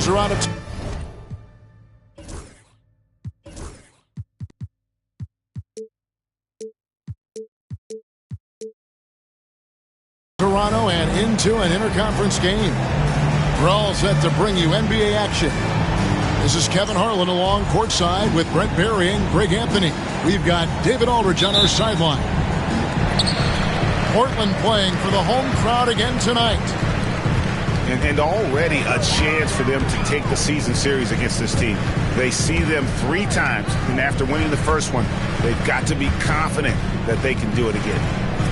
Raptors are out of Toronto and into an interconference game. We're all set to bring you NBA action. This is Kevin Harlan along courtside with Brent Barry and Greg Anthony. We've got David Aldridge on our sideline. Portland playing for the home crowd again tonight. And already a chance for them to take the season series against this team. They see them 3 times, and after winning the first one, they've got to be confident that they can do it again.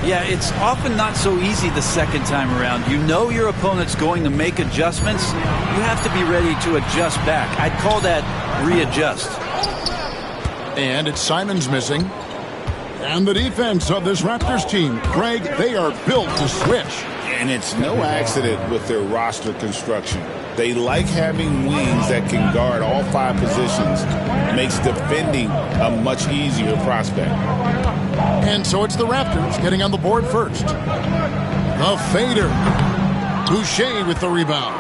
Yeah, it's often not so easy the second time around. You know your opponent's going to make adjustments. You have to be ready to adjust back. I'd call that readjust. And it's Simons missing. And the defense of this Raptors team, Greg, they are built to switch. And it's no accident with their roster construction. They like having wings that can guard all 5 positions. Makes defending a much easier prospect. And so it's the Raptors getting on the board first. The fader. Boucher with the rebound.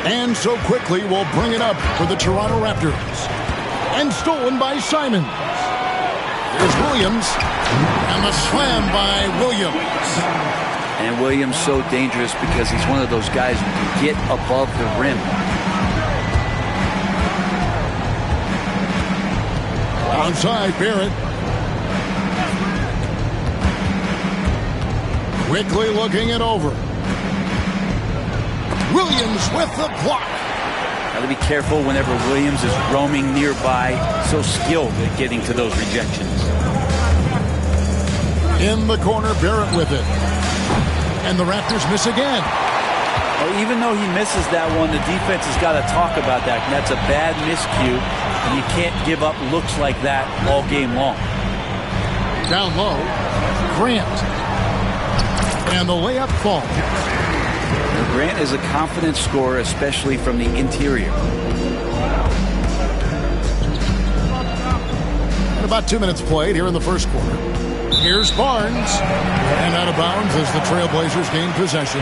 And so quickly we'll bring it up for the Toronto Raptors. And stolen by Simons. Here's Williams. And the slam by Williams. And Williams so dangerous because he's one of those guys who can get above the rim. Onside, Barrett. Quickly looking it over. Williams with the block. Got to be careful whenever Williams is roaming nearby. So skilled at getting to those rejections. In the corner, Barrett with it. And the Raptors miss again. Well, even though he misses that one, the defense has got to talk about that. And that's a bad miscue. And you can't give up looks like that all game long. Down low, Grant. And the layup falls. Grant is a confident scorer, especially from the interior. And about 2 minutes played here in the first quarter. Here's Barnes. And out of bounds as the Trailblazers gain possession.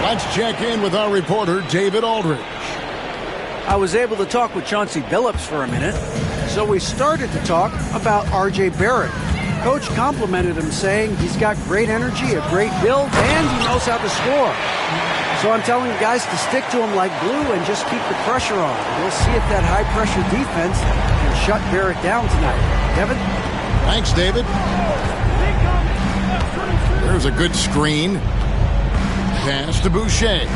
Let's check in with our reporter, David Aldridge. I was able to talk with Chauncey Billups for a minute, so we started to talk about R.J. Barrett. Coach complimented him, saying he's got great energy, a great build, and he knows how to score. So I'm telling the guys to stick to him like glue and just keep the pressure on. We'll see if that high-pressure defense can shut Barrett down tonight. Kevin? Thanks, David. There's a good screen. Pass to Boucher.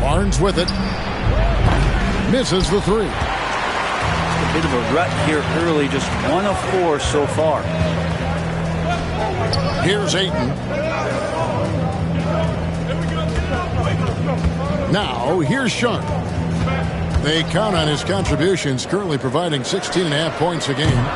Barnes with it. Misses the 3. A bit of a rut here early, just 1 of 4 so far. Here's Ayton. Now, here's Sharp. They count on his contributions, currently providing 16.5 points a game.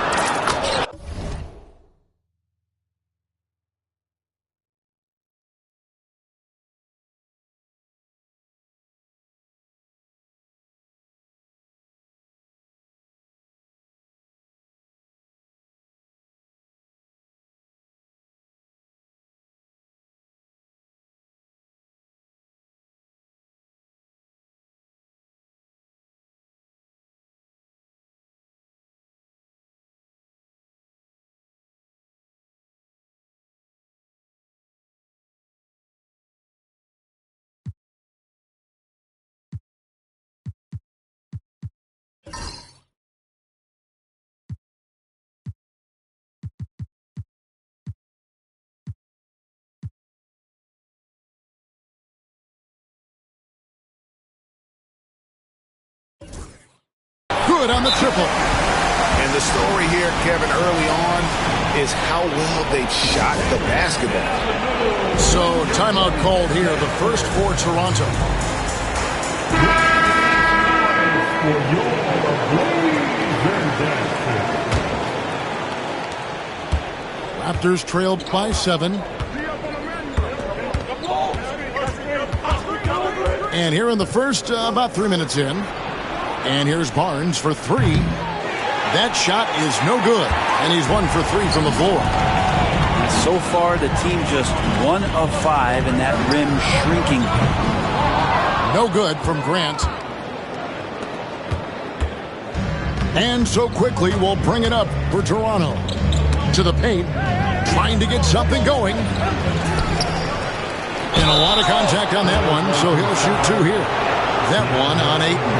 Good on the triple. And the story here, Kevin, early on is how well they shot the basketball. So, timeout called here, the first for Toronto. Raptors trailed by 7. And here in the first, about 3 minutes in. And here's Barnes for 3. That shot is no good. And he's 1 for 3 from the floor. So far, the team just 1 of 5, and that rim shrinking. No good from Grant. And so quickly we'll bring it up for Toronto. To the paint. Trying to get something going. And a lot of contact on that one, so he'll shoot 2 here. That one on Ayton.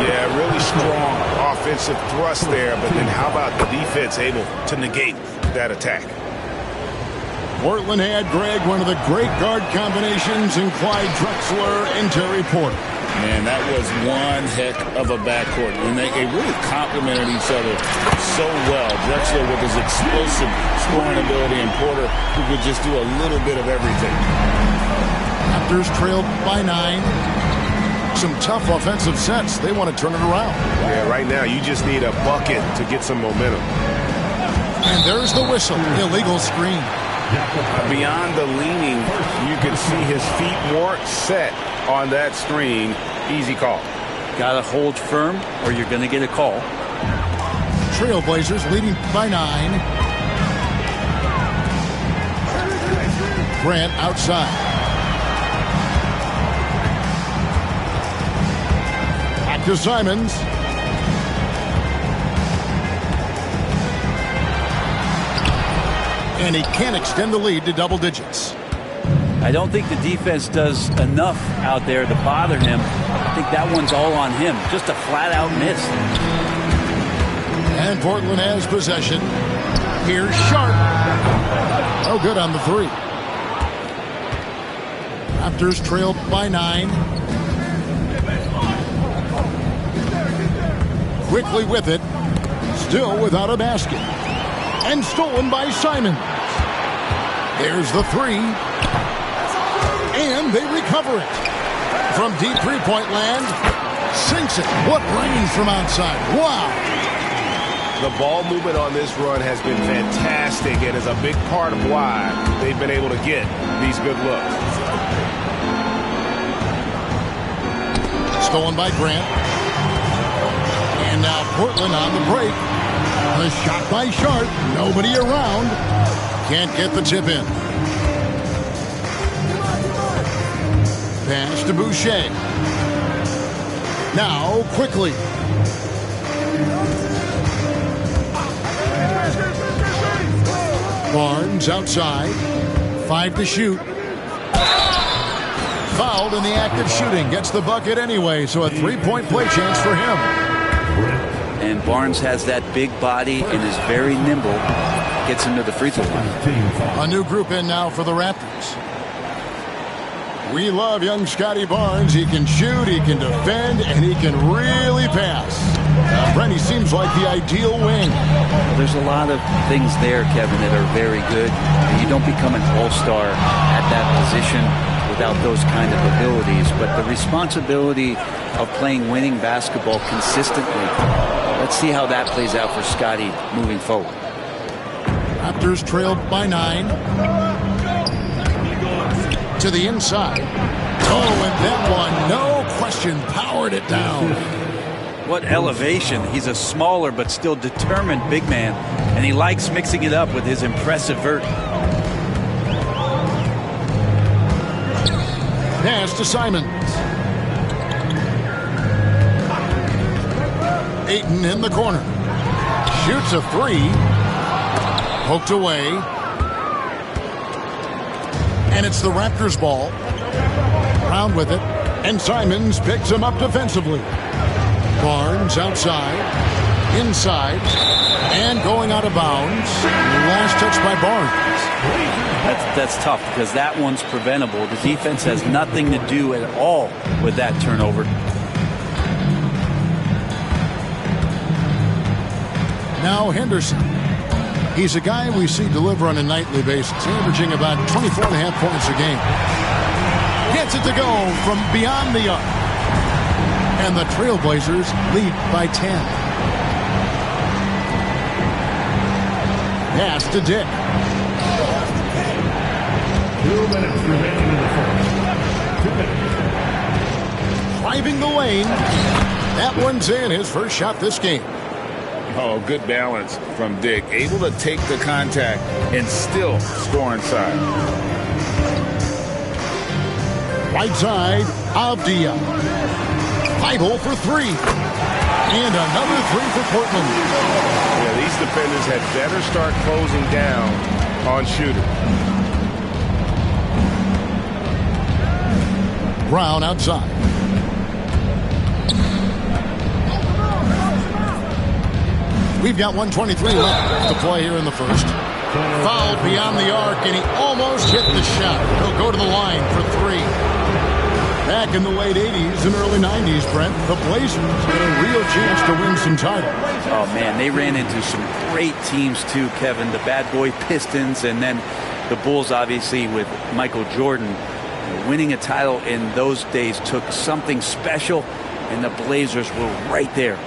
Yeah, really strong offensive thrust there, but then how about the defense able to negate that attack? Portland had, Greg, one of the great guard combinations in Clyde Drexler and Terry Porter. Man, that was one heck of a backcourt. And they really complemented each other so well. Drexler with his explosive scoring ability and Porter who could just do a little bit of everything. Raptors trailed by 9. Some tough offensive sets. They want to turn it around. Yeah, right now you just need a bucket to get some momentum. And there's the whistle. Illegal screen. Beyond the leaning, you can see his feet weren't set on that screen. Easy call. Got to hold firm or you're going to get a call. Trailblazers leading by 9. Grant outside. Back to Simons. And he can't extend the lead to double digits. I don't think the defense does enough out there to bother him. I think that one's all on him. Just a flat-out miss. And Portland has possession. Here's Sharp. Oh, good on the 3. Raptors trail by 9. Quickly with it. Still without a basket. And stolen by Simons. There's the 3. And they recover it. From deep three-point land. Sinks it. What range from outside. Wow. The ball movement on this run has been fantastic and is a big part of why they've been able to get these good looks. Stolen by Grant. And now Portland on the break. A shot by Sharp. Nobody around. Can't get the tip in. Pass to Boucher. Now quickly. Barnes outside. 5 to shoot. Fouled in the act of shooting. Gets the bucket anyway, so a 3-point play chance for him. And Barnes has that big body and is very nimble. Gets him to the free throw line. A new group in now for the Raptors. We love young Scotty Barnes. He can shoot, he can defend, and he can really pass. Brent, he seems like the ideal wing. Well, there's a lot of things there, Kevin, that are very good. And you don't become an all-star at that position without those kind of abilities. But the responsibility of playing winning basketball consistently, let's see how that plays out for Scotty moving forward. Raptors trailed by 9. To the inside. Oh, and that one, no question, powered it down. What elevation. He's a smaller but still determined big man, and he likes mixing it up with his impressive vert. Pass to Simons. Ayton in the corner. Shoots a 3. Poked away. And it's the Raptors ball. Brown with it. And Simons picks him up defensively. Barnes outside. Inside. And going out of bounds. Last touch by Barnes. That's tough because that one's preventable. The defense has nothing to do at all with that turnover. Now Henderson. He's a guy we see deliver on a nightly basis, averaging about 24.5 points a game. Gets it to go from beyond the arc. And the Trailblazers lead by 10. Pass to Dick. 2 minutes remaining in the fourth. 2 minutes. Driving the lane. That one's in. His first shot this game. Oh, good balance from Dick. Able to take the contact and still score inside. Right side. Avdia. Feibel for three. And another three for Portland. Yeah, these defenders had better start closing down on shooters. Brown outside. We've got 1:23 left to play here in the first. Fouled beyond the arc, and he almost hit the shot. He'll go to the line for three. Back in the late 80s and early 90s, Brent, the Blazers had a real chance to win some titles. Oh, man, they ran into some great teams, too, Kevin. The bad boy Pistons, and then the Bulls, obviously, with Michael Jordan. Winning a title in those days took something special, and the Blazers were right there.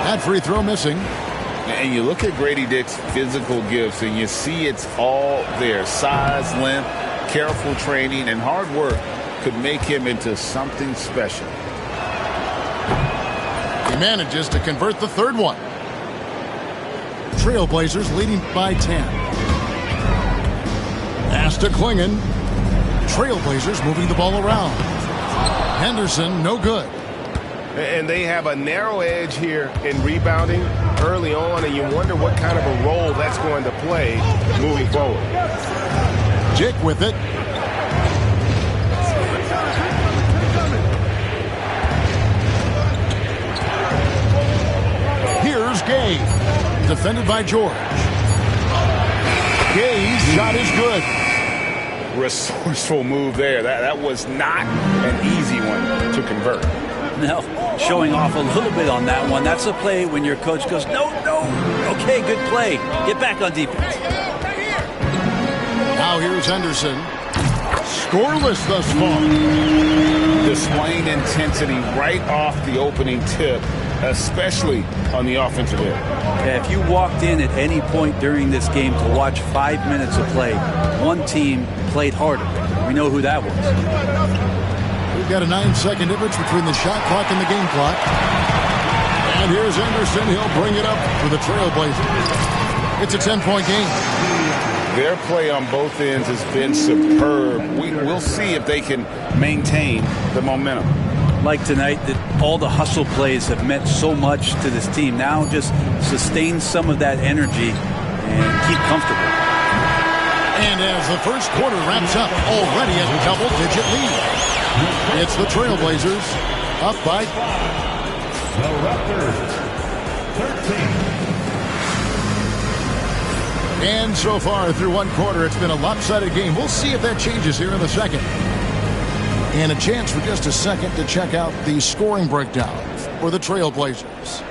That free throw missing. And you look at Grady Dick's physical gifts, and you see it's all there. Size, length, careful training, and hard work could make him into something special. He manages to convert the third one. Trailblazers leading by 10. Pass to Klingon. Trailblazers moving the ball around. Henderson, no good. And they have a narrow edge here in rebounding early on, and you wonder what kind of a role that's going to play moving forward. Jake with it. Here's Gay. Defended by George. Gay's shot is good. Resourceful move there. That was not an easy one to convert. No, showing off a little bit on that one. That's a play when your coach goes, no. Okay, good play. Get back on defense. Now here's Henderson. Scoreless thus far. Displaying intensity right off the opening tip, especially on the offensive end. Yeah, if you walked in at any point during this game to watch 5 minutes of play, one team played harder. We know who that was. We've got a 9-second difference between the shot clock and the game clock. And here's Anderson. He'll bring it up for the Trailblazers. It's a 10-point game. Their play on both ends has been superb. We'll see if they can maintain the momentum. Like tonight, that all the hustle plays have meant so much to this team. Now just sustain some of that energy and keep comfortable. And as the first quarter wraps up, already a double-digit lead. It's the Trailblazers up by 5. The Raptors, 13. And so far through one quarter, it's been a lopsided game. We'll see if that changes here in the second. And a chance for just a second to check out the scoring breakdown for the Trailblazers.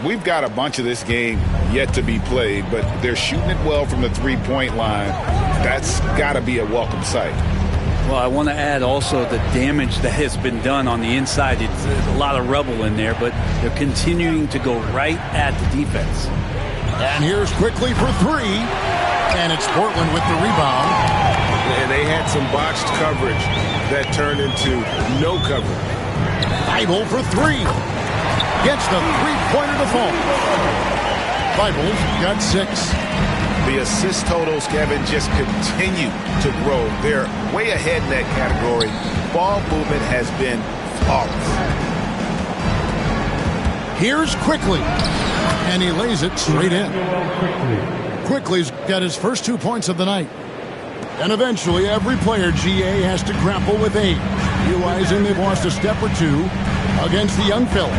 We've got a bunch of this game yet to be played, but they're shooting it well from the three-point line. That's got to be a welcome sight. Well, I want to add also the damage that has been done on the inside. It's a lot of rubble in there, but they're continuing to go right at the defense. And here's quickly for three. And it's Portland with the rebound. And they had some botched coverage that turned into no coverage. Feibel for three. Gets the three-pointer to fall. Feibel's got 6. The assist totals, Kevin, just continue to grow. They're way ahead in that category. Ball movement has been flawless. Here's Quickly. And he lays it straight in. Quickly's got his first 2 points of the night. And eventually, every player, GA, has to grapple with age, realizing they've lost a step or two against the young fellas.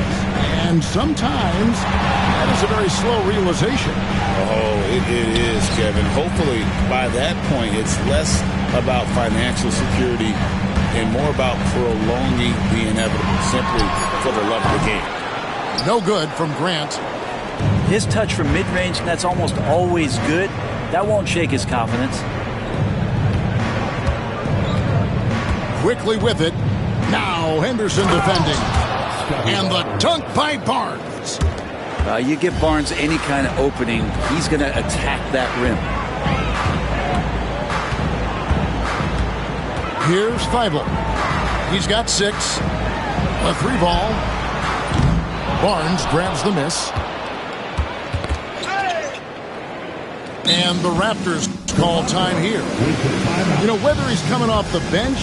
And sometimes that is a very slow realization. Oh, it is, Kevin. Hopefully, by that point, it's less about financial security and more about prolonging the inevitable, simply for the love of the game. No good from Grant. His touch from mid-range, that's almost always good. That won't shake his confidence. Quickly with it. Now Henderson defending. And the dunk by Barnes. You give Barnes any kind of opening, he's going to attack that rim. Here's Feibel. He's got 6. A 3 ball. Barnes grabs the miss. And the Raptors call time here. You know, whether he's coming off the bench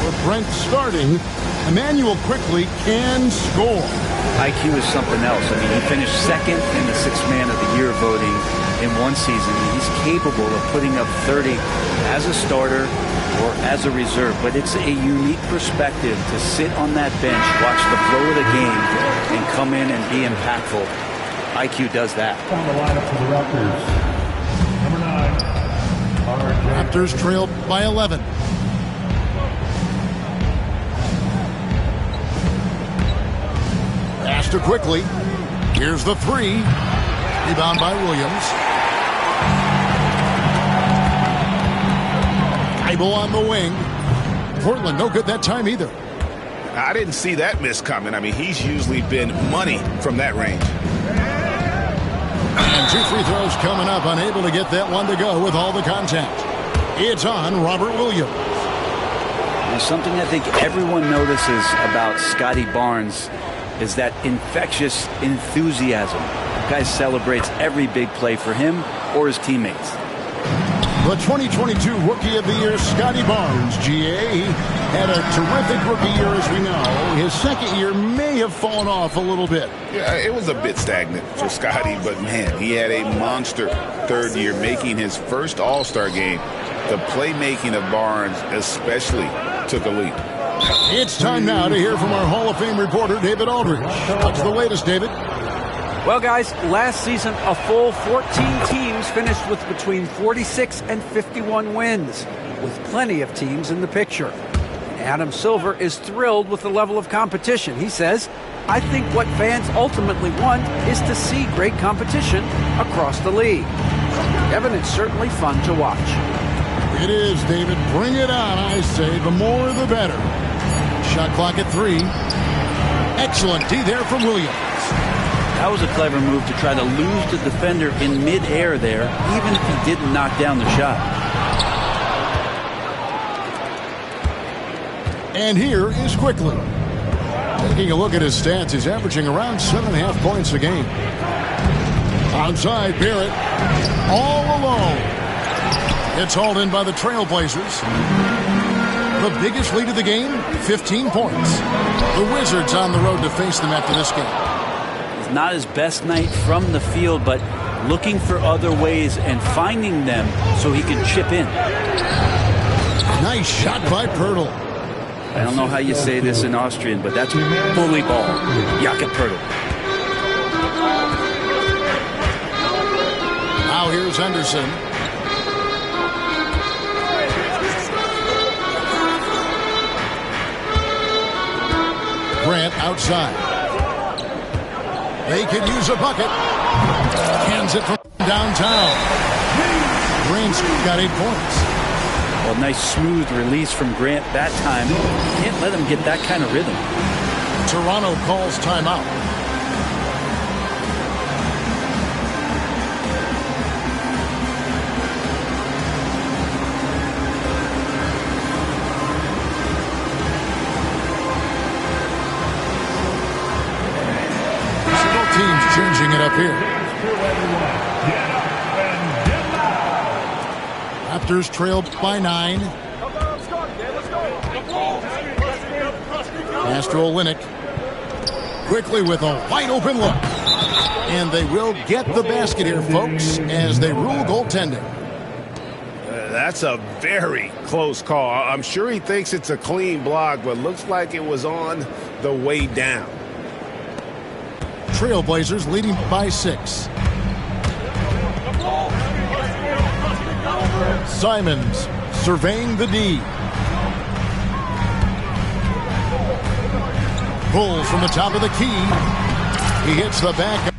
or Brent starting, Immanuel Quickley can score. IQ is something else. I mean, he finished second in the Sixth Man of the Year voting in one season. He's capable of putting up 30 as a starter or as a reserve, but it's a unique perspective to sit on that bench, watch the flow of the game, and come in and be impactful. IQ does that. On the lineup for the Raptors, number 9, RJ. Raptors trail by 11. Pass to Quickley. Here's the three. Rebound by Williams. Ibo on the wing. Portland no good that time either. I didn't see that miss coming. I mean, he's usually been money from that range. And 2 free throws coming up. Unable to get that one to go with all the contact. It's on Robert Williams. Now, something I think everyone notices about Scotty Barnes is that infectious enthusiasm. The guy celebrates every big play for him or his teammates. The 2022 Rookie of the Year, Scotty Barnes, GA. He had a terrific rookie year, as we know. His second year may have fallen off a little bit. Yeah, it was a bit stagnant for Scotty, but man, he had a monster third year, making his first All-Star game. The playmaking of Barnes especially took a leap. It's time now to hear from our Hall of Fame reporter, David Aldridge. What's the latest, David? Well, guys, last season, a full 14 teams finished with between 46 and 51 wins, with plenty of teams in the picture. Adam Silver is thrilled with the level of competition. He says, I think what fans ultimately want is to see great competition across the league. Kevin, it's certainly fun to watch. It is, David. Bring it on, I say. The more, the better. Shot clock at 3. Excellent D there from Williams. That was a clever move to try to lose the defender in midair there, even if he didn't knock down the shot. And here is Quickley. Taking a look at his stats, he's averaging around 7.5 points a game. Outside, Barrett, all alone. It's hauled in by the Trailblazers. The biggest lead of the game, 15 points. The Wizards on the road to face them after this game. Not his best night from the field, but looking for other ways and finding them so he can chip in. Nice shot by Poeltl. I don't know how you say this in Austrian, but that's bully ball. Jakob Poeltl. Now here's Henderson. Grant outside. They could use a bucket. Hands it from downtown. Grant's got 8 points. Well, nice smooth release from Grant that time. Can't let him get that kind of rhythm. Toronto calls timeout. Teams changing it up here. Raptors trailed by 9. Castro Olynyk quickly with a wide open look. And they will get the basket here, folks, as they rule goaltending. That's a very close call. I'm sure he thinks it's a clean block, but looks like it was on the way down. Trailblazers leading by 6. Simons surveying the D. Bulls from the top of the key. He hits the back.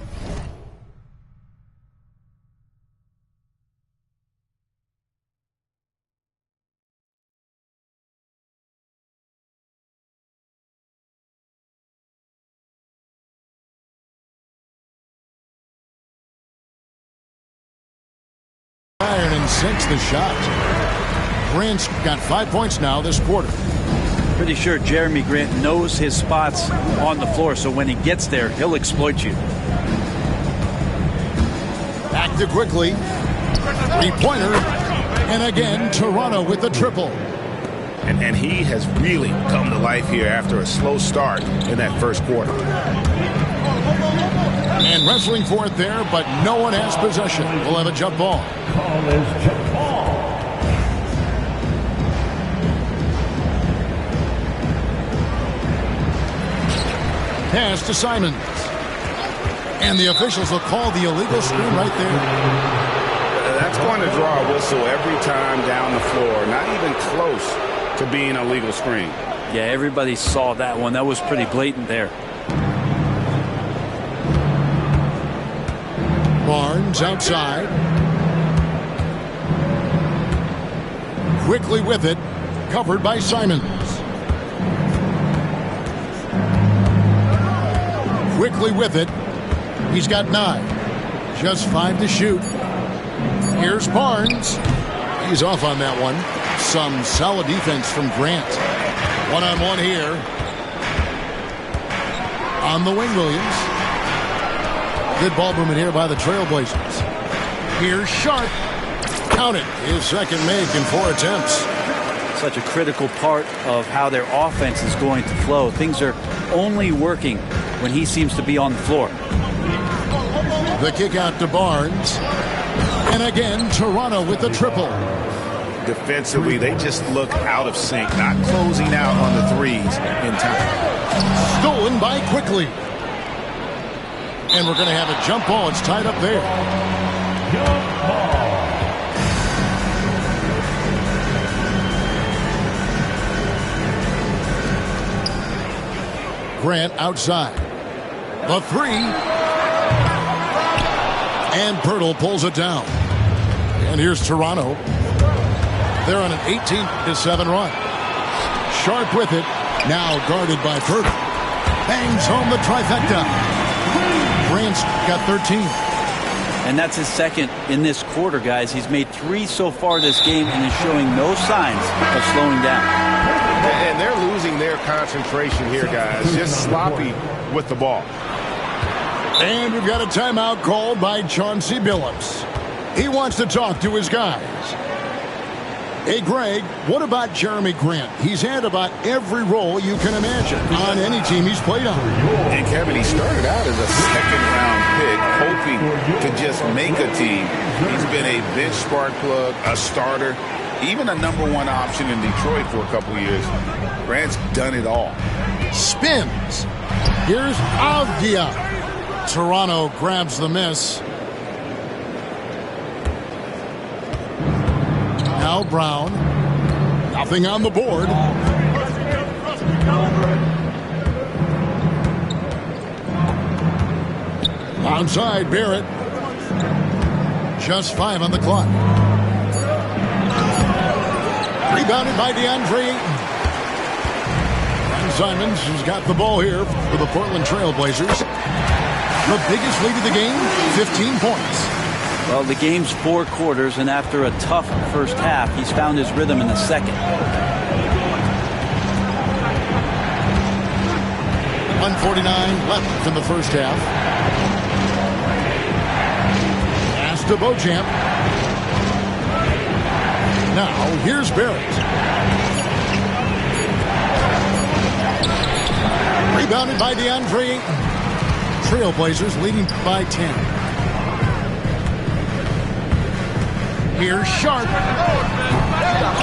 Iron and sinks the shot. Grant's got 5 points now this quarter. Pretty sure Jeremy Grant knows his spots on the floor, so when he gets there, he'll exploit you. Back to Quickley. Three-pointer. And again, Toronto with the triple. And he has really come to life here after a slow start in that first quarter. And wrestling for it there, but no one has possession. We'll have a jump ball. Call is jump ball. Pass to Simons. And the officials will call the illegal screen right there. That's going to draw a whistle every time down the floor. Not even close to being a legal screen. Yeah, everybody saw that one. That was pretty blatant there. Barnes outside. Quickly with it. Covered by Simons. Quickly with it. He's got 9. Just 5 to shoot. Here's Barnes. He's off on that one. Some solid defense from Grant. One-on-one here. On the wing, Williams. Good ball movement here by the Trailblazers. Here's Sharp. Count it. His second make in 4 attempts. Such a critical part of how their offense is going to flow. Things are only working when he seems to be on the floor. The kick out to Barnes. And again, Toronto with the triple. Defensively, they just look out of sync, not closing out on the threes in time. Stolen by Quickly. And we're going to have a jump ball. It's tied up there. Jump ball. Grant outside. The 3. And Pirtle pulls it down. And here's Toronto. They're on an 18-7 run. Sharp with it. Now guarded by Pirtle. Bangs home the trifecta. Grant's got 13. And that's his second in this quarter, guys. He's made 3 so far this game and is showing no signs of slowing down. And they're losing their concentration here, guys. Just sloppy with the ball. And we've got a timeout called by Chauncey Billups. He wants to talk to his guys. Hey, Greg, what about Jeremy Grant? He's had about every role you can imagine on any team he's played on. And Kevin, he started out as a second-round pick, hoping to just make a team. He's been a bench spark plug, a starter, even a #1 option in Detroit for a couple of years. Grant's done it all. Spins. Here's Avdia. Toronto grabs the miss. Now Brown. Nothing on the board. Onside, Barrett. Just 5 on the clock. Rebounded by DeAndre Ayton. And Simons has got the ball here for the Portland Trailblazers. The biggest lead of the game, 15 points. Well, the game's 4 quarters, and after a tough first half, he's found his rhythm in the second. 1:49 left in the first half. Pass to Beauchamp. Now, here's Barrett. Rebounded by DeAndre Ayton. Trailblazers leading by 10. Here's Sharp.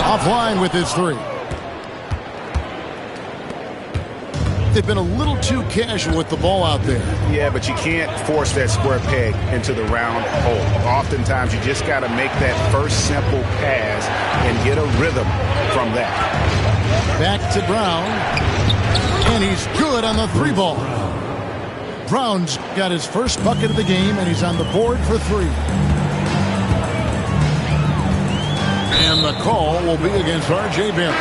Offline with his 3. They've been a little too casual with the ball out there. Yeah, but you can't force that square peg into the round hole. Oftentimes, you just got to make that first simple pass and get a rhythm from that. Back to Brown. And he's good on the 3 ball. Brown's got his first bucket of the game, and he's on the board for 3. And the call will be against R.J. Barrett.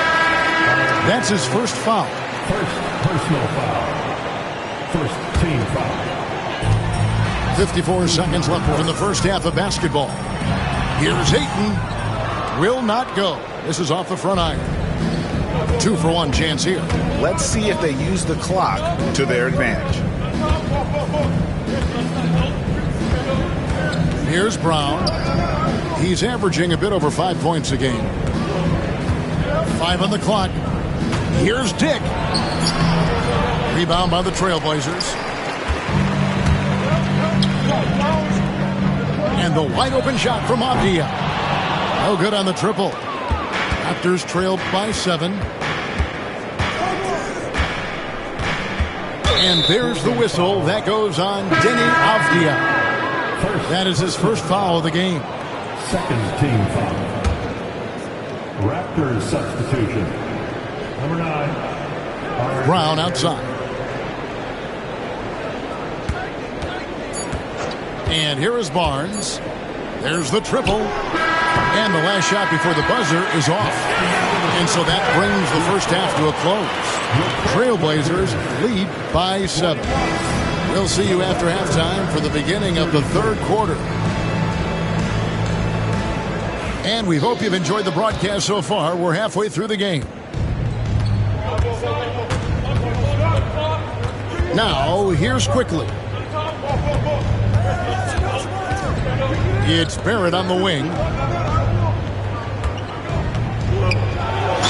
That's his first foul. First personal foul. First team foul. 54 seconds left in the first half of basketball. Here's Ayton. Will not go. This is off the front iron. 2-for-1 chance here. Let's see if they use the clock to their advantage. Here's Brown. He's averaging a bit over 5 points a game. 5 on the clock. Here's Dick. Rebound by the Trailblazers. And the wide open shot from Avdia. No good on the triple. Raptors trailed by 7. And there's the whistle. That goes on Deni Avdia. That is his first foul of the game. Second team foul. Raptors substitution. Number 9. Brown outside. And here is Barnes. There's the triple. And the last shot before the buzzer is off. And so that brings the first half to a close. Trailblazers lead by 7. We'll see you after halftime for the beginning of the third quarter. And we hope you've enjoyed the broadcast so far. We're halfway through the game. Now, here's Quickly. It's Barrett on the wing.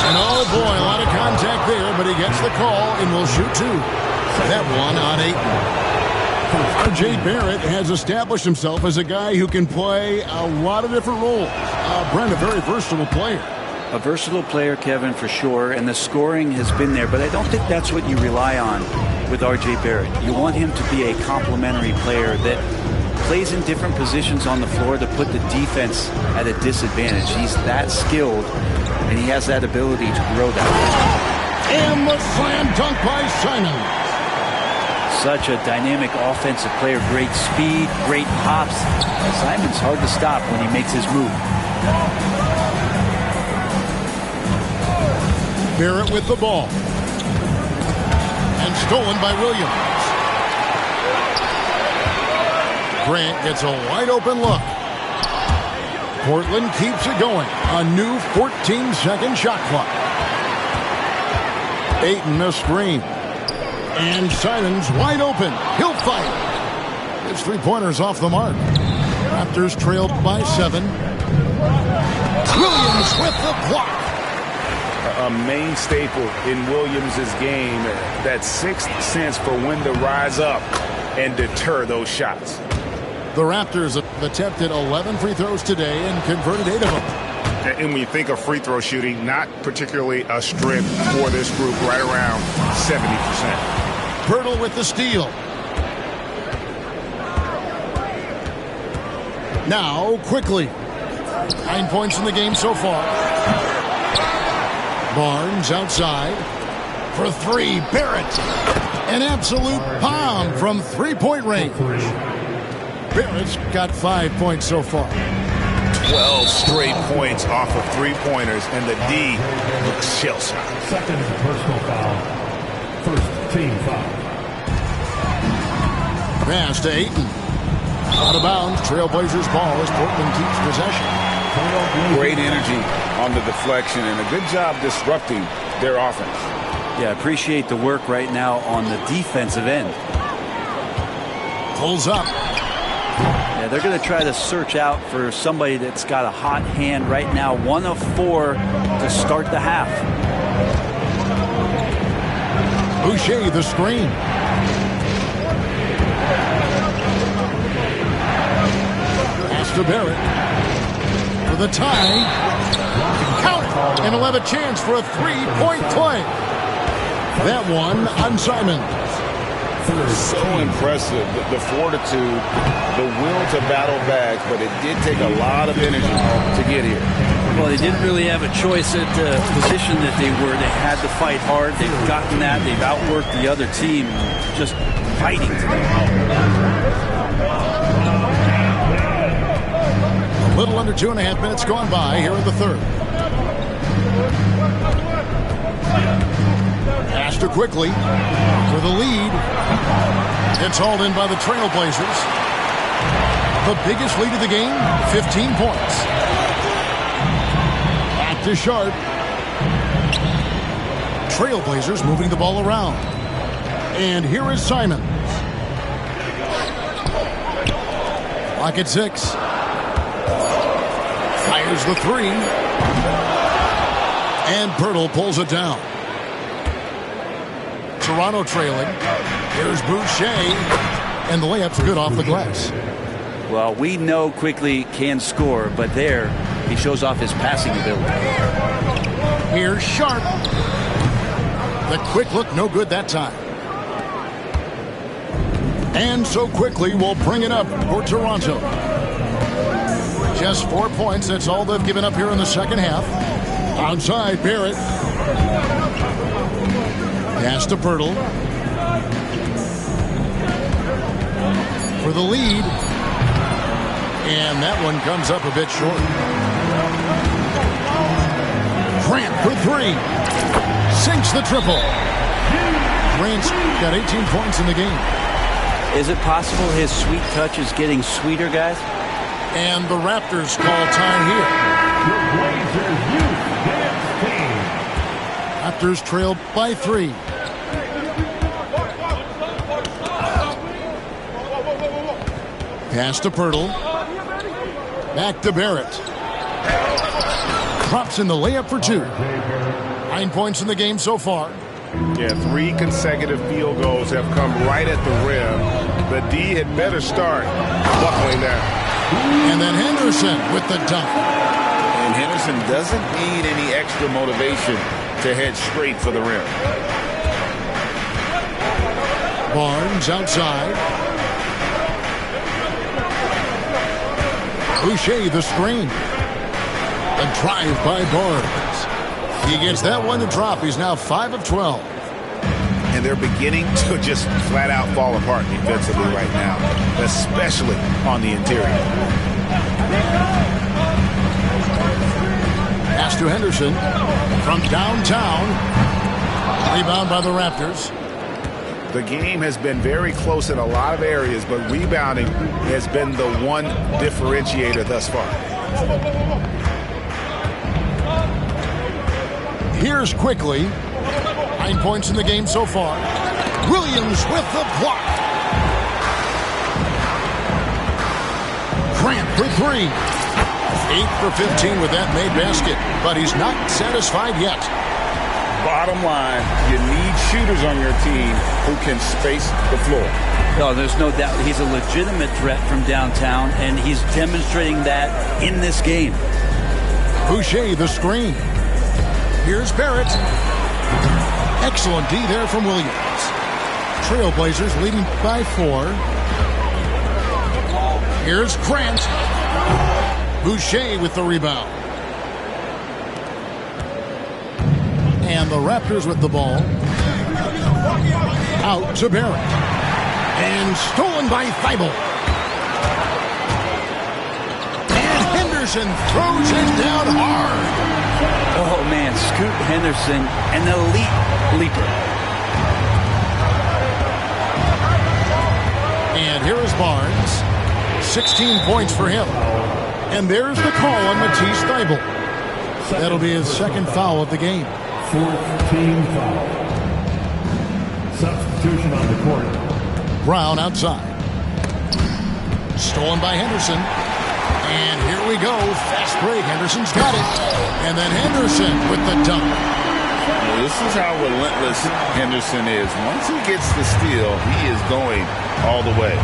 And oh boy, a lot of contact there, but he gets the call and will shoot 2. That one on 8. R.J. Barrett has established himself as a guy who can play a lot of different roles. Brent, a very versatile player. A versatile player, Kevin, for sure, and the scoring has been there, but I don't think that's what you rely on with R.J. Barrett. You want him to be a complementary player that plays in different positions on the floor to put the defense at a disadvantage. He's that skilled, and he has that ability to grow that. And the slam dunk by Simon. Such a dynamic offensive player, great speed, great pops. Simon's hard to stop when he makes his move. Barrett with the ball. And stolen by Williams. Grant gets a wide open look. Portland keeps it going. A new 14-second shot clock. Ayton a screen. And Simon's wide open. He'll fight. His three-pointers off the mark. Raptors trailed by 7. Williams with the block. A main staple in Williams' game, that sixth sense for when to rise up and deter those shots. The Raptors attempted 11 free throws today and converted 8 of them. And when you think of free throw shooting, not particularly a strength for this group, right around 70%. Pirtle with the steal. Now, Quickly. 9 points in the game so far. Barnes outside for 3. Barrett. An absolute bomb from three-point range. Barrett's got 5 points so far. 12 straight points off of three-pointers, and the D looks shell-shocked. Second personal foul. First team foul. Pass to Ayton. Out of bounds. Trailblazers ball as Portland keeps possession. Great energy on the deflection and a good job disrupting their offense. Yeah, appreciate the work right now on the defensive end. Pulls up. Yeah, they're going to try to search out for somebody that's got a hot hand right now. 1 of 4 to start the half. Boucher the screen. Pass to Barrett. For the tie. Count it. And he'll have a chance for a three-point play. That one on Simon. So impressive, the fortitude, the will to battle back, but it did take a lot of energy to get here. Well, they didn't really have a choice at the position that they were. They had to fight hard. They've gotten that. They've outworked the other team, just fighting today. A little under 2.5 minutes gone by here in the third. Pass to Quickly for the lead. It's hauled in by the Trailblazers. The biggest lead of the game, 15 points. Back to Sharp. Trailblazers moving the ball around. And here is Simon. Clock at 6. Here's the three. And Pirtle pulls it down. Toronto trailing. Here's Boucher. And the layup's good off the glass. Well, we know Quickly can score, but there he shows off his passing ability. Here's Sharp. The quick look, no good that time. And so Quickly will bring it up for Toronto. Just 4 points. That's all they've given up here in the second half. Outside, Barrett. Pass to Pirtle. For the lead. And that one comes up a bit short. Grant for three. Sinks the triple. Grant's got 18 points in the game. Is it possible his sweet touch is getting sweeter, guys? And the Raptors call time here. Your Blazers Youth Dance Team. Raptors trailed by 3. Pass to Pirtle. Back to Barrett. Drops in the layup for 2. 9 points in the game so far. Yeah, 3 consecutive field goals have come right at the rim. The D had better start buckling down. And then Henderson with the dunk. And Henderson doesn't need any extra motivation to head straight for the rim. Barnes outside. Boucher the screen. A drive by Barnes. He gets that one to drop. He's now 5 of 12. And they're beginning to just flat out fall apart defensively right now, especially on the interior. Pass to Henderson from downtown. Rebound by the Raptors. The game has been very close in a lot of areas, but rebounding has been the one differentiator thus far. Here's Quickly. 9 points in the game so far. Williams with the block. Grant for 3. 8 for 15 with that made basket, but he's not satisfied yet. Bottom line, you need shooters on your team who can space the floor. No, there's no doubt he's a legitimate threat from downtown, and he's demonstrating that in this game. Boucher the screen. Here's Barrett. Excellent D there from Williams. Trailblazers leading by 4. Here's Grant. Boucher with the rebound. And the Raptors with the ball. Out to Barrett. And stolen by Thibault. And Henderson throws it down hard. Oh, man, Scoot Henderson, an elite leaper. And here is Barnes. 16 points for him. And there's the call on Matisse Thybulle. That'll be his second foul of the game. 4th team foul. Substitution on the court. Brown outside. Stolen by Henderson. And here we go. Fast break. Henderson's got it. And then Henderson with the dunk. Well, this is how relentless Henderson is. Once he gets the steal, he is going all the way.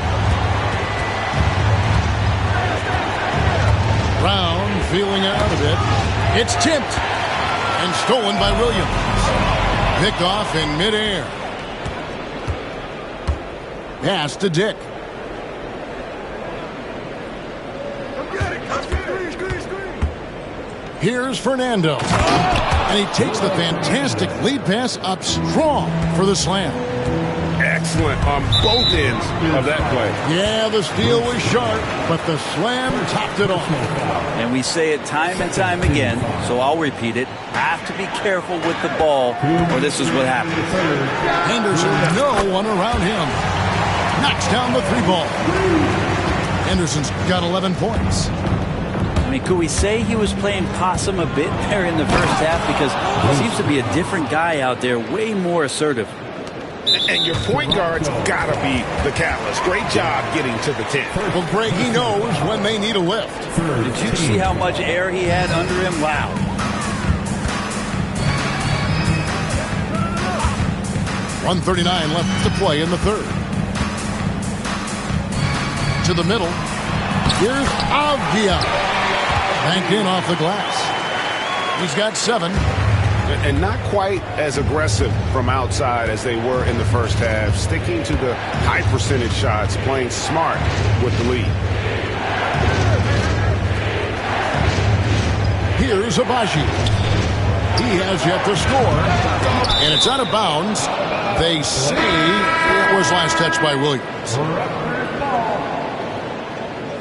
Brown feeling out a bit. It's tipped. And stolen by Williams. Picked off in midair. Pass to Dick. Here's Fernando. And he takes the fantastic lead pass up strong for the slam. Excellent on both ends of that play. Yeah, the steal was sharp, but the slam topped it off. And we say it time and time again, so I'll repeat it. Have to be careful with the ball, or this is what happens. Henderson, no one around him. Knocks down the 3 ball. Henderson's got 11 points. I mean, could we say he was playing possum a bit there in the first half? Because he seems to be a different guy out there, way more assertive. And your point guard's got to be the catalyst. Great job getting to the 10. Well, Greg, he knows when they need a lift. Did you see how much air he had under him? Wow. .139 left to play in the third. To the middle. Here's Avdia. Banked in off the glass. He's got 7. And not quite as aggressive from outside as they were in the first half. Sticking to the high percentage shots. Playing smart with the lead. Here's Abaji. He has yet to score. And it's out of bounds. They say it was last touched by Williams.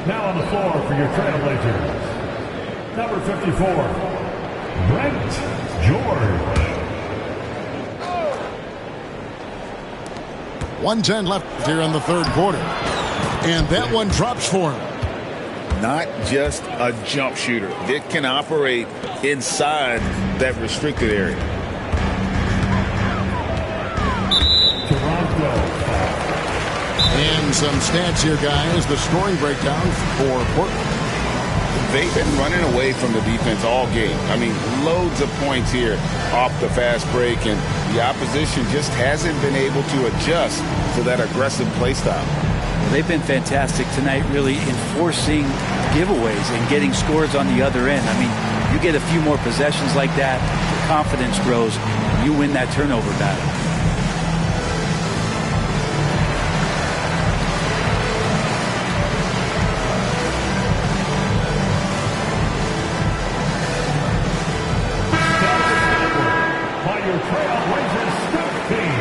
Now on the floor for your Trailblazers. Number 54, Brent George. 1:10 left here in the third quarter. And that one drops for him. Not just a jump shooter. It can operate inside that restricted area. Toronto. And some stats here, guys. The scoring breakdown for Portland. They've been running away from the defense all game. I mean, loads of points here off the fast break, and the opposition just hasn't been able to adjust to that aggressive play style. They've been fantastic tonight, really enforcing giveaways and getting scores on the other end. I mean, you get a few more possessions like that, your confidence grows, and you win that turnover battle. By your Trailblazers scout team.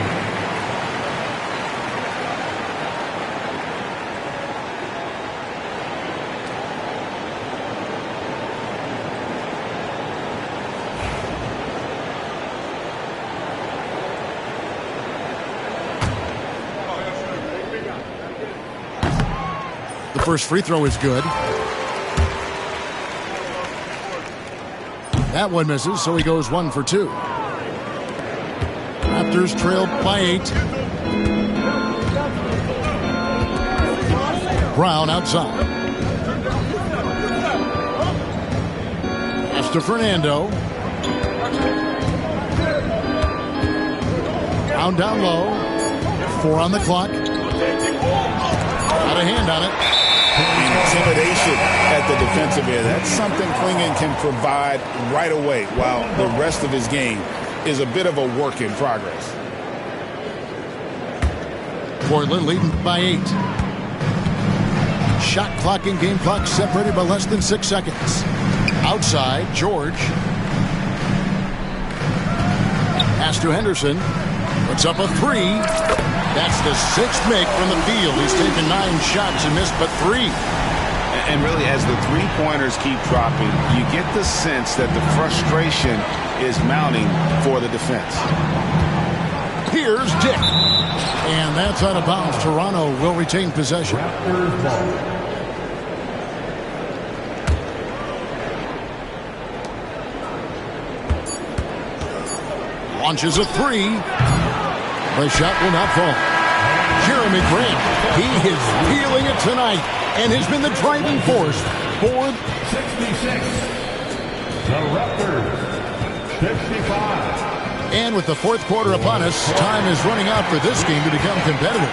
The first free throw is good. That one misses, so he goes 1 for 2. Raptors trail by 8. Brown outside. Pass to Fernando. Brown down low. 4 on the clock. Got a hand on it. Intimidation at the defensive end. That's something Clingan can provide right away, while the rest of his game is a bit of a work in progress. Portland leading by 8. Shot clock and game clock separated by less than 6 seconds. Outside, George. Pass to Henderson. Puts up a 3. That's the 6th make from the field. He's taken 9 shots and missed but 3. And really, as the three-pointers keep dropping, you get the sense that the frustration is mounting for the defense. Here's Dick. And that's out of bounds. Toronto will retain possession. Raptors ball. Launches a 3. The shot will not fall. Jeremy Grant, he is feeling it tonight and has been the driving force for 66. The Raptors, 55. And with the fourth quarter upon us, time is running out for this game to become competitive.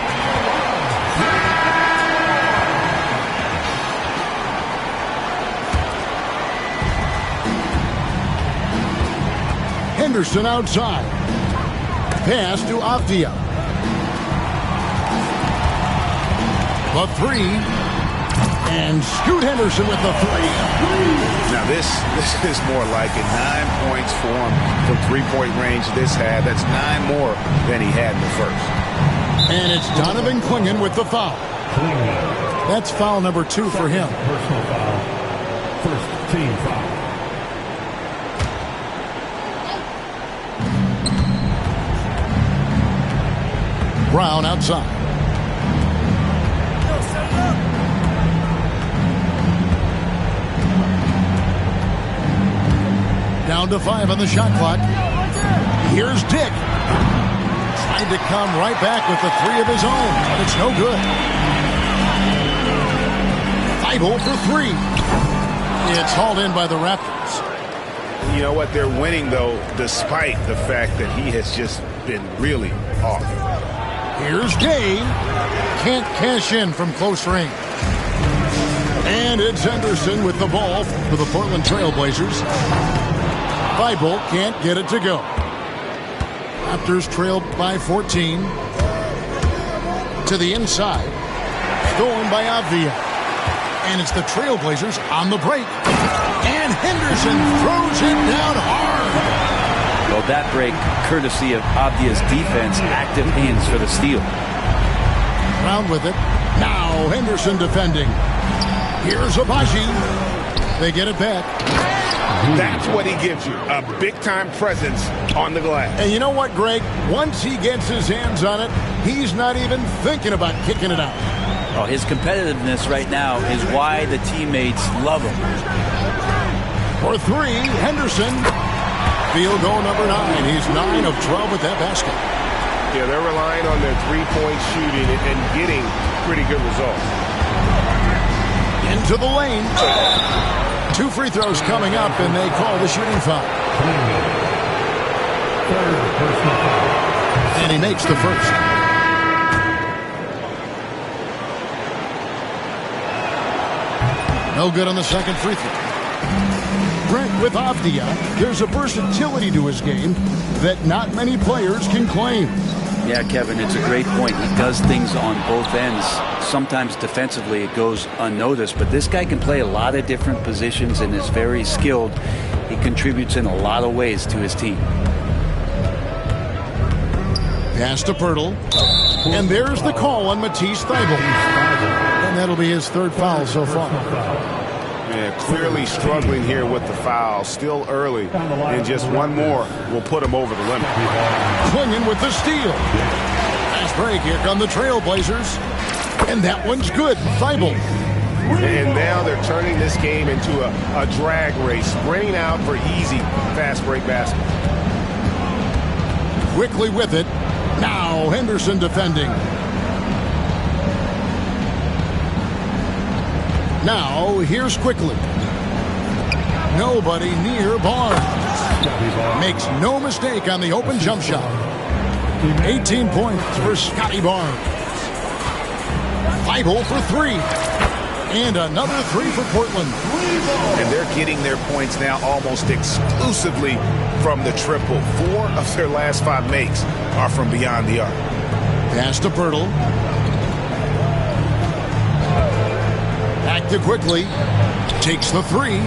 Henderson outside. Pass to Avdia. The 3. And Scoot Henderson with the 3. Now this is more like it. 9 points for him from three-point range this half. That's 9 more than he had in the first. And it's Donovan Clingan with the foul. That's foul number 2 for him. Personal foul. First team foul. Brown outside. Down to 5 on the shot clock. Here's Dick. Tried to come right back with the three of his own, but it's no good. Thibault for three. It's hauled in by the Raptors. You know what? They're winning, though, despite the fact that he has just been really off. Here's Gay. Can't cash in from close range. And it's Henderson with the ball for the Portland Trail Blazers. Thibault can't get it to go. Raptors trailed by 14. To the inside. Stolen by Avdia. And it's the Trailblazers on the break. And Henderson throws it down hard. Well, that break, courtesy of Avdia's defense, active hands for the steal. Round with it. Now Henderson defending. Here's Abaji. They get it back. That's what he gives you, a big-time presence on the glass. And you know what, Greg? Once he gets his hands on it, he's not even thinking about kicking it out. Oh, his competitiveness right now is why the teammates love him. For three, Henderson. Field goal number 9. He's 9 of 12 with that basket. Yeah, they're relying on their three-point shooting and getting pretty good results. Into the lane. 2 free throws coming up, and they call the shooting foul. And he makes the first. No good on the second free throw. Brent with Avdia, there's a versatility to his game that not many players can claim. Yeah, Kevin, it's a great point. He does things on both ends. Sometimes defensively it goes unnoticed, but this guy can play a lot of different positions and is very skilled. He contributes in a lot of ways to his team. Pass to Pirtle. And there's the call on Matisse Thybulle. And that'll be his third foul so far. Yeah, clearly struggling here with the foul. Still early. And just one more will put him over the limit. Clingan with the steal. Nice break. Here come the Trailblazers. And that one's good. Thybulle. And now they're turning this game into a drag race. Sprinting out for easy fast break basket. Quickly with it. Now Henderson defending. Now here's Quickly. Nobody near Barnes. Makes no mistake on the open jump shot. 18 points for Scotty Barnes. Thibault for three. And another three for Portland. And they're getting their points now almost exclusively from the triple. 4 of their last 5 makes are from beyond the arc. Pass to Pirtle. Back to Quickly. Takes the three.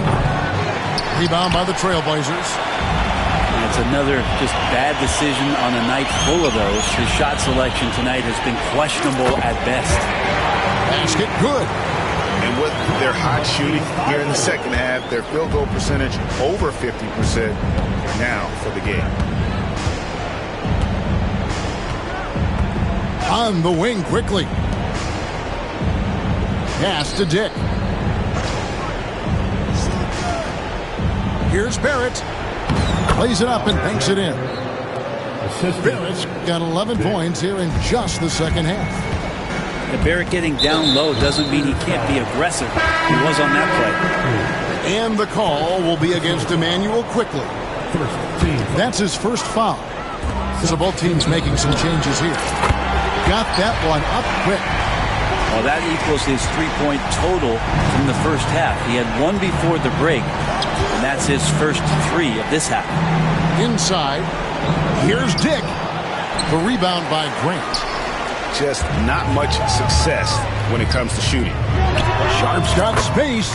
Rebound by the Trailblazers. And it's another just bad decision on a night full of those. His shot selection tonight has been questionable at best. Basket good. And with their hot shooting here in the second half, their field goal percentage over 50% now for the game. On the wing Quickly. Pass to Dick. Here's Barrett. Plays it up and banks it in. Barrett's got 11 points here in just the second half. And Barrett getting down low doesn't mean he can't be aggressive. He was on that play. And the call will be against Immanuel Quickly. That's his first foul. So both teams making some changes here. Got that one up quick. Well, that equals his three-point total from the first half. He had one before the break, and that's his first 3 of this half. Inside, here's Dick. The rebound by Grant. Just not much success when it comes to shooting. Sharp's got space.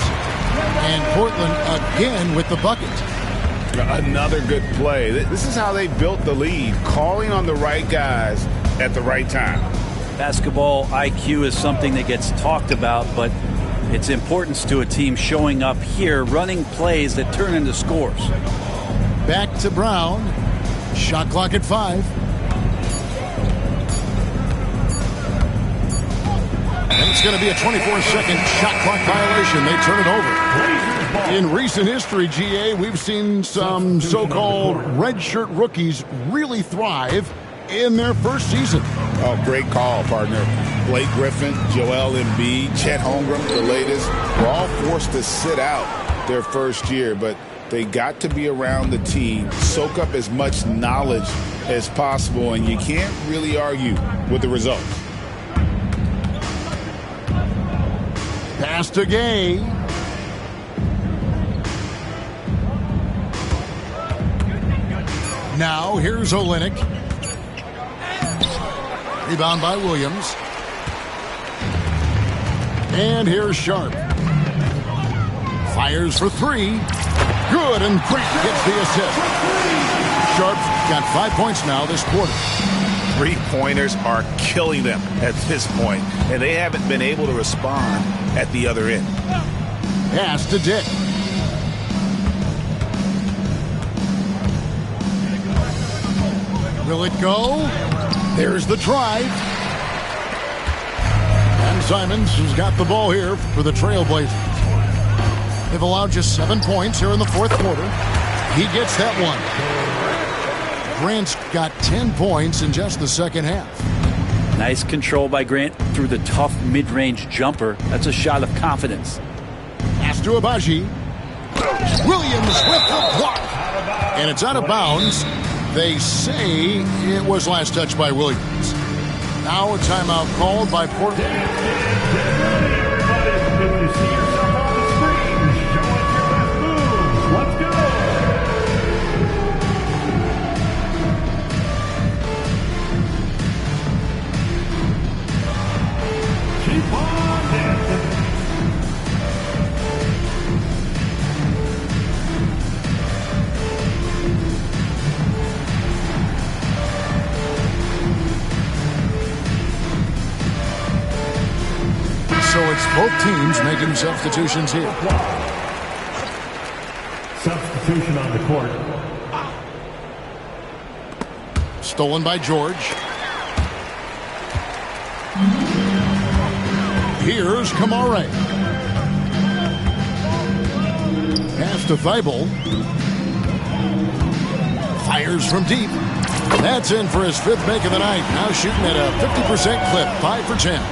And Portland again with the bucket. Another good play. This is how they built the lead, calling on the right guys at the right time. Basketball IQ is something that gets talked about, but its importance to a team showing up here, running plays that turn into scores. Back to Brown. Shot clock at 5. And it's going to be a 24-second shot clock violation. They turn it over. In recent history, GA, we've seen some so-called redshirt rookies really thrive in their first season. Oh, great call, partner. Blake Griffin, Joel Embiid, Chet Holmgren, the latest, were all forced to sit out their first year, but they got to be around the team, soak up as much knowledge as possible, and you can't really argue with the results. Pass to Gay. Now here's Olynyk. Rebound by Williams. And here's Sharp. Fires for three. Good, and Creighton gets the assist. Sharp's got 5 points now this quarter. Three-pointers are killing them at this point, and they haven't been able to respond at the other end. Pass to Dick. Will it go? There's the drive. And Simons has got the ball here for the Trailblazers. They've allowed just 7 points here in the fourth quarter. He gets that one. Grant's got 10 points in just the second half. Nice control by Grant through the tough mid-range jumper. That's a shot of confidence. Pass to Abaji. Williams with the block. And it's out of bounds. They say it was last touched by Williams. Now a timeout called by Portland. So it's both teams making substitutions here. Substitution on the court. Stolen by George. Here's Kamare. Pass to Thibault. Fires from deep. That's in for his fifth make of the night. Now shooting at a 50% clip, 5 for 10.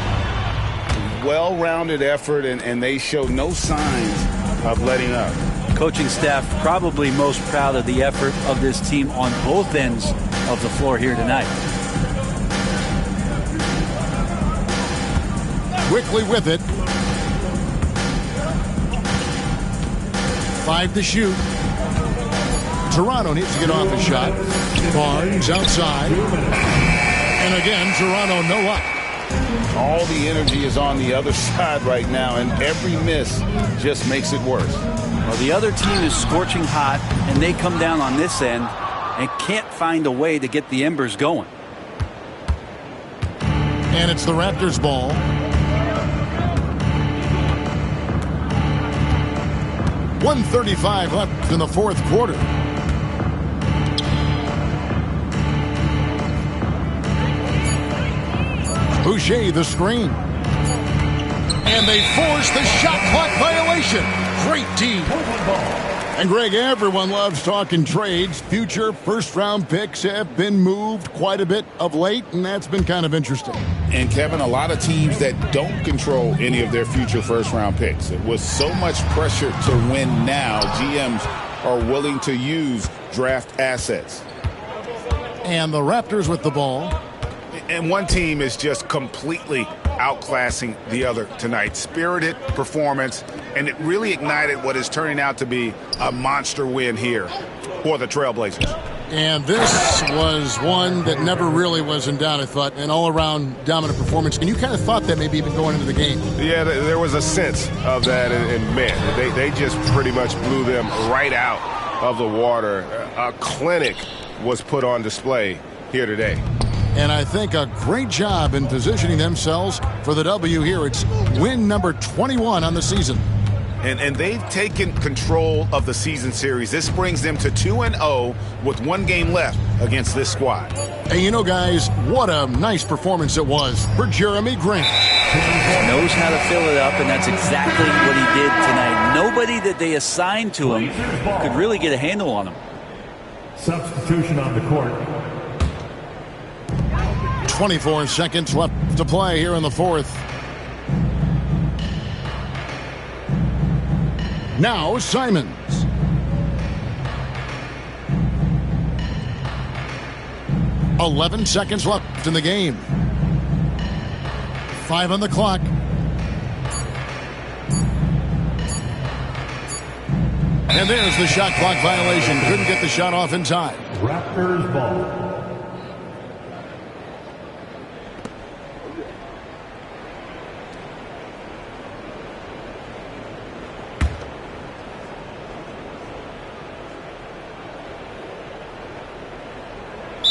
Well-rounded effort, and they show no signs of letting up. Coaching staff probably most proud of the effort of this team on both ends of the floor here tonight. Quickly with it. 5 to shoot. Toronto needs to get off a shot. Barnes outside. And again, Toronto no up. All the energy is on the other side right now, and every miss just makes it worse. Well, the other team is scorching hot, and they come down on this end and can't find a way to get the embers going. And it's the Raptors' ball. .135 left in the fourth quarter. Boucher the screen. And they force the shot clock violation. Great team. And Greg, everyone loves talking trades. Future first-round picks have been moved quite a bit of late, and that's been kind of interesting. And, Kevin, a lot of teams that don't control any of their future first-round picks. With so much pressure to win now, GMs are willing to use draft assets. And the Raptors with the ball. And one team is just completely outclassing the other tonight. Spirited performance, and it really ignited what is turning out to be a monster win here for the Trailblazers. And this was one that never really was in doubt, I thought, an all-around dominant performance. And you kind of thought that maybe even going into the game. Yeah, there was a sense of that, and man, they just pretty much blew them right out of the water. A clinic was put on display here today. And I think a great job in positioning themselves for the W here. It's win number 21 on the season. And they've taken control of the season series. This brings them to 2-0 with 1 game left against this squad. And you know, guys, what a nice performance it was for Jeremy Grant. Knows how to fill it up, and that's exactly what he did tonight. Nobody that they assigned to him could really get a handle on him. Substitution on the court. 24 seconds left to play here in the fourth. Now Simons. "11 seconds left in the game. 5 on the clock. And there's the shot clock violation. Couldn't get the shot off in time. Raptors ball.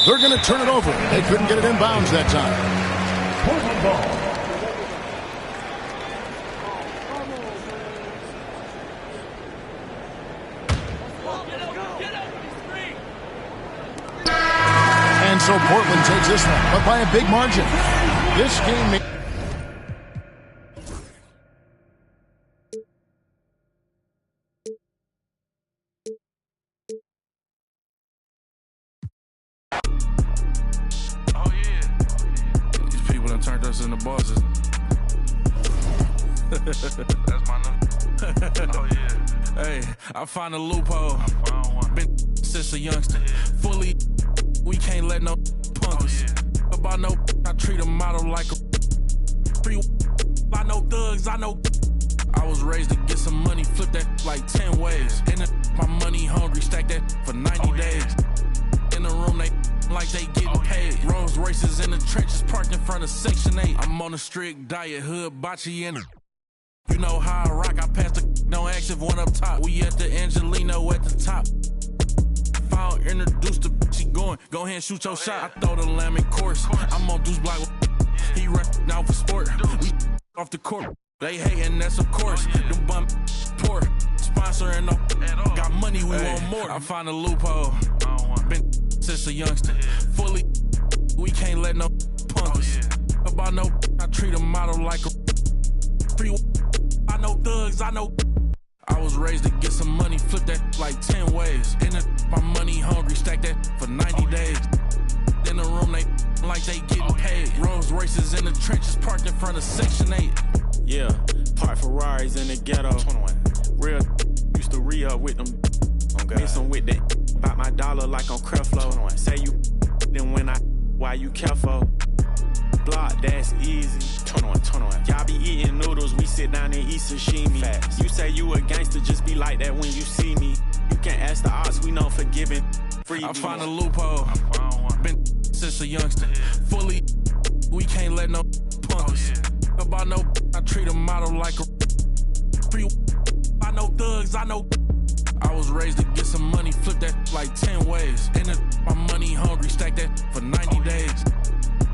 They're going to turn it over. They couldn't get it in bounds that time. Portland ball. And so Portland takes this one, but by a big margin. This game may... Turned us into bosses. That's my number. Oh yeah. Hey, I find a loophole. Been since a youngster. Fully, we can't let no punk us. About no, I treat a model like a free. I know thugs, I know. I was raised to get some money, flip that like 10 ways. And my money hungry, stack that for 90 days. In the room, they like they getting paid. Rolls Royces in the trenches parked in front of Section 8. I'm on a strict diet, hood, bocce, and you know how I rock. I pass the don't ask if one up top. We at the Angelino at the top. If I don't introduce the she going, go ahead and shoot your shot. I throw the lamb in course. I'm on Deuce Block. He rep now for sport. We off the court. They hating, that's of course. Them bum poor. Sponsoring up. Got money, we want more. I find a loophole. Been since a youngster. Fully, we can't let no punk us. About no, I treat a model like a free. I know thugs, I know. I was raised to get some money, flip that like 10 ways. In my money hungry, stack that for 90 days. In the room, they like they getting paid. Rolls Royces in the trenches parked in front of Section 8. Yeah, park Ferraris in the ghetto. 21. Real used to re-up with them. Miss them with that. Bought my dollar like on Creflo. 21. Say you then when I why you careful. Block, that's easy. 21. Y'all be eating noodles, we sit down and eat sashimi. Facts. You say you a gangster, just be like that when you see me. You can ask the odds, we know forgiving. Free. I find a loophole. Been since a youngster. Fully, we can't let no punk us. About no, I treat a model like a free. I know thugs, I know. I was raised to get some money, flip that like 10 ways. In my money hungry, stack that for 90 days.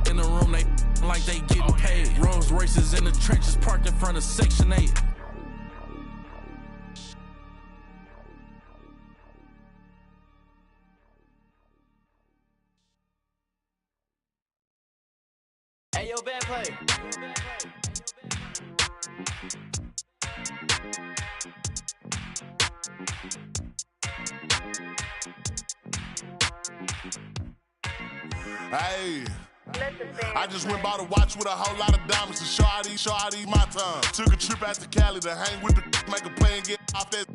In the room, they like they getting paid. Rolls Royces in the trenches parked in front of Section 8. Hey, yo, bad play. Hey, I just went by the watch with a whole lot of diamonds to show how these my time. Took a trip out to Cali to hang with the make a play and get off that.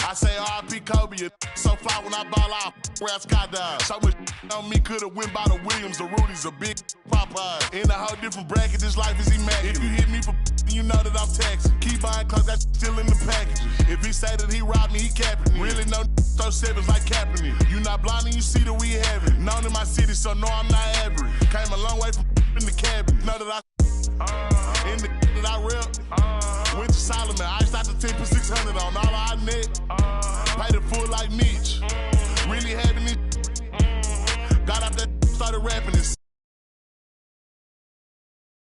I say R.I.P. Kobe, so fly when I ball out, where I skydive. So much on me could've went by the Williams, the Rudies, a big Popeye. In a whole different bracket, this life is immaculate. If you hit me for you know that I'm taxing. Keep buying clothes, that's still in the packages. If he say that he robbed me, he capping me. Really no throw sevens like Kaepernick. You not blind and you see that we have it. Known in my city, so no, I'm not average. Came a long way from in the cabin. Know that I in the that I rep. Went to Solomon, iced out the 10 for 600 on all our net. Paid it full like Mitch. Really having it. Got out that started rapping this.